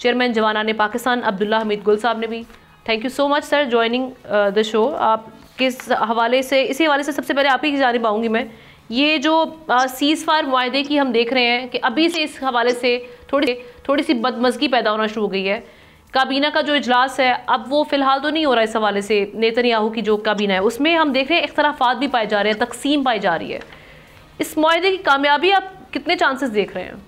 Chairman जवानाने Pakistan Abdullah Hamid गुल साहब ने भी। Thank you so much sir joining the show. आप किस हवाले से, इसी हवाले से सबसे पहले आप ही की जानिब आऊँगी मैं। ये जो सीज़ फायर मुआहदे की हम देख रहे हैं कि अभी से इस हवाले से थोड़ी सी बदमज़गी पैदा होना शुरू हो गई है। काबीना का जो इजलास है अब वो फ़िलहाल तो नहीं हो रहा इस हवाले से, नेतन्याहू की जो काबीना है उसमें हम देख रहे हैं इख्तलाफात भी पाए जा रहे हैं, तकसीम पाई जा रही है। इस मुआहदे की कामयाबी आप कितने चांसेस देख रहे हैं?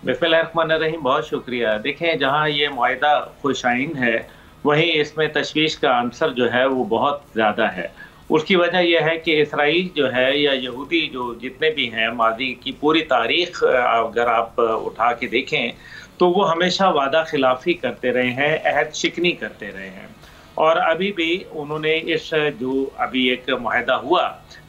बिस्मिल्लाहिर्रहमानिर्रहीम, बहुत शुक्रिया। देखें, जहाँ ये मुआहदा खुशाइन है वहीं इसमें तशवीश का आंसर जो है वो बहुत ज़्यादा है। उसकी वजह यह है कि इसराइल जो है या यहूदी जो जितने भी हैं, माजी की पूरी तारीख़ अगर आप उठा के देखें तो वो हमेशा वादा खिलाफ़ी करते रहे हैं, अहद शिकनी करते रहे हैं। और अभी भी उन्होंने इस जो अभी एक मुआहदा हुआ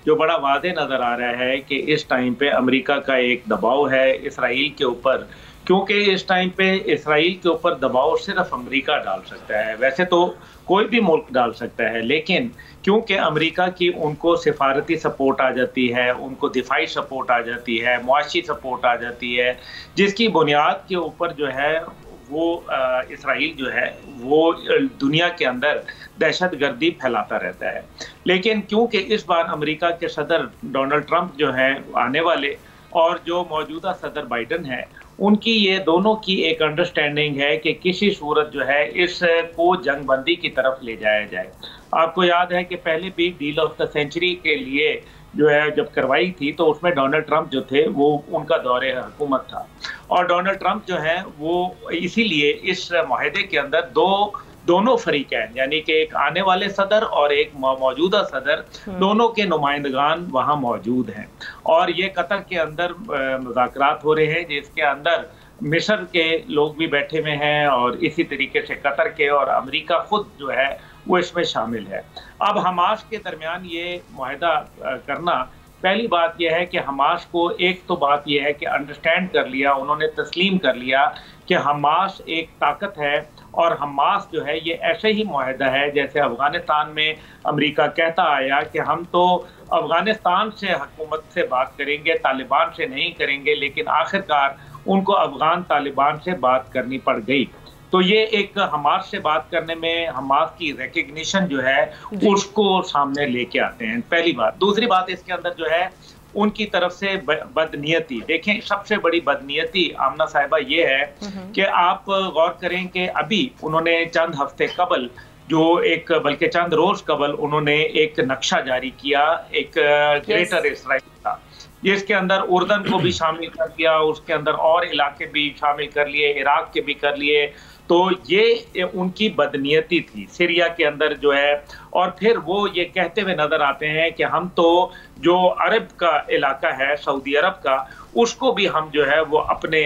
जो बड़ा वाज़ेह नज़र आ रहा है कि इस टाइम पे अमेरिका का एक दबाव है इसराइल के ऊपर, क्योंकि इस टाइम पे इसराइल के ऊपर दबाव सिर्फ अमेरिका डाल सकता है। वैसे तो कोई भी मुल्क डाल सकता है, लेकिन क्योंकि अमेरिका की उनको सिफारती सपोर्ट आ जाती है, उनको दिफाई सपोर्ट आ जाती है, मुआशी सपोर्ट आ जाती है, जिसकी बुनियाद के ऊपर जो है वो इसराइल जो है वो दुनिया के अंदर दहशत गर्दी फैलाता रहता है। लेकिन क्योंकि इस बार अमेरिका के सदर डोनाल्ड ट्रंप जो हैं आने वाले और जो मौजूदा सदर बाइडन है, उनकी ये दोनों की एक अंडरस्टैंडिंग है कि किसी सूरत जो है इसको जंगबंदी की तरफ ले जाया जाए। आपको याद है कि पहले भी डील ऑफ द सेंचुरी के लिए जो है जब करवाई थी तो उसमें डोनाल्ड ट्रंप जो थे वो उनका दौरे हुकूमत था, और डोनाल्ड ट्रंप जो है वो इसीलिए इस मुआहदे के अंदर दोनों फरीकैन यानी कि एक आने वाले सदर और एक मौजूदा सदर, दोनों के नुमाइंदगान वहाँ मौजूद हैं। और ये कतर के अंदर मुज़ाकरात हो रहे हैं जिसके अंदर मिस्र के लोग भी बैठे हुए हैं और इसी तरीके से कतर के और अमेरिका खुद जो है वो इसमें शामिल है। अब हमास के दरमियान ये मुआहदा करना, पहली बात यह है कि हमास को एक तो बात यह है कि अंडरस्टैंड कर लिया, उन्होंने तस्लीम कर लिया कि हमास एक ताकत है और हमास जो है ये ऐसे ही मुआहदा है जैसे अफ़गानिस्तान में अमेरिका कहता आया कि हम तो अफ़गानिस्तान से हुकूमत से बात करेंगे, तालिबान से नहीं करेंगे, लेकिन आखिरकार उनको अफ़गान तालिबान से बात करनी पड़ गई। तो ये एक हमास से बात करने में हमास की रिकग्निशन जो है उसको सामने लेके आते हैं, पहली बात। दूसरी बात इसके अंदर जो है उनकी तरफ से बदनीयती, देखें सबसे बड़ी बदनीयती आमना साहिबा ये है कि आप गौर करें कि अभी उन्होंने चंद हफ्ते कबल बल्कि चंद रोज कबल उन्होंने एक नक्शा जारी किया एक ग्रेटर इसराइल का, जिसके अंदर उर्दन को भी शामिल कर लिया, उसके अंदर और इलाके भी शामिल कर लिए, इराक के भी कर लिए। तो ये उनकी बदनीयती थी सीरिया के अंदर जो है। और फिर वो ये कहते हुए नजर आते हैं कि हम तो जो अरब का इलाका है, सऊदी अरब का, उसको भी हम जो है वो अपने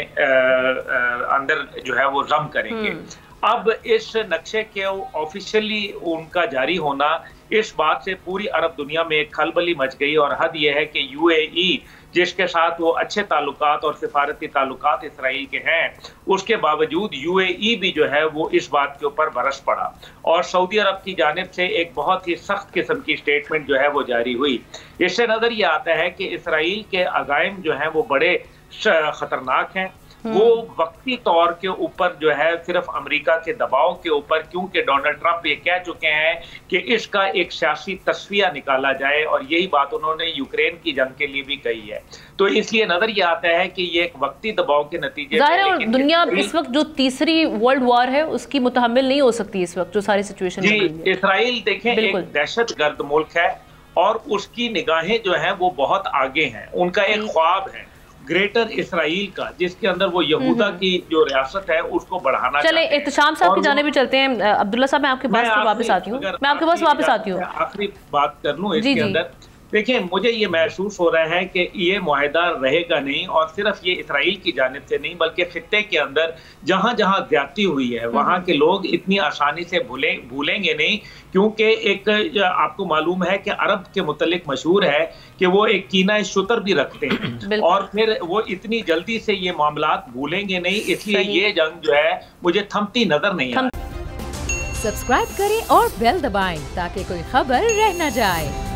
अंदर जो है वो जम करेंगे। अब इस नक्शे के ऑफिशियली उनका जारी होना, इस बात से पूरी अरब दुनिया में एक खलबली मच गई। और हद यह है कि यूएई जिसके साथ वो अच्छे ताल्लुकात और सिफारती ताल्लुकात इसराइल के हैं, उसके बावजूद यूएई भी जो है वो इस बात के ऊपर बरस पड़ा और सऊदी अरब की जानिब से एक बहुत ही सख्त किस्म की स्टेटमेंट जो है वो जारी हुई। इससे नजर ये आता है कि इसराइल के अज़ाइम जो हैं वो बड़े खतरनाक हैं। वो वक्ती तौर के ऊपर जो है सिर्फ अमेरिका के दबाव के ऊपर, क्योंकि डोनाल्ड ट्रंप ये कह चुके हैं कि इसका एक सियासी तस्वीया निकाला जाए, और यही बात उन्होंने यूक्रेन की जंग के लिए भी कही है। तो इसलिए नजर ये आता है कि ये एक वक्ती दबाव के नतीजे में दुनिया इस वक्त जो तीसरी वर्ल्ड वॉर है उसकी मुतहम्मिल नहीं हो सकती इस वक्त जो सारी सिचुएशन जी। इसराइल देखें एक दहशत गर्द मुल्क है और उसकी निगाहें जो है वो बहुत आगे हैं। उनका एक ख्वाब है ग्रेटर इसराइल का, जिसके अंदर वो यहूदा की जो रियासत है उसको बढ़ाना। चले एहतशाम साहब की जाने भी चलते हैं। अब्दुल्ला साहब मैं आपके पास वापस आती हूँ, आखिरी बात कर लूँ इसके अंदर। देखिए, मुझे ये महसूस हो रहा है कि ये मुआहदा रहेगा नहीं, और सिर्फ ये इसराइल की जानिब से नहीं बल्कि खित्ते के अंदर जहाँ जहाँ ज्यादती हुई है वहाँ के लोग इतनी आसानी से भूलेंगे नहीं, क्योंकि एक आपको मालूम है कि अरब के मुतल्लिक मशहूर है कि वो एक कीना शुतर भी रखते हैं और फिर वो इतनी जल्दी से ये मामलात भूलेंगे नहीं। इसलिए ये जंग जो है मुझे थमती नजर नहीं आ रही। सब्सक्राइब करें और बेल दबाएं ताकि कोई खबर रह न जाए।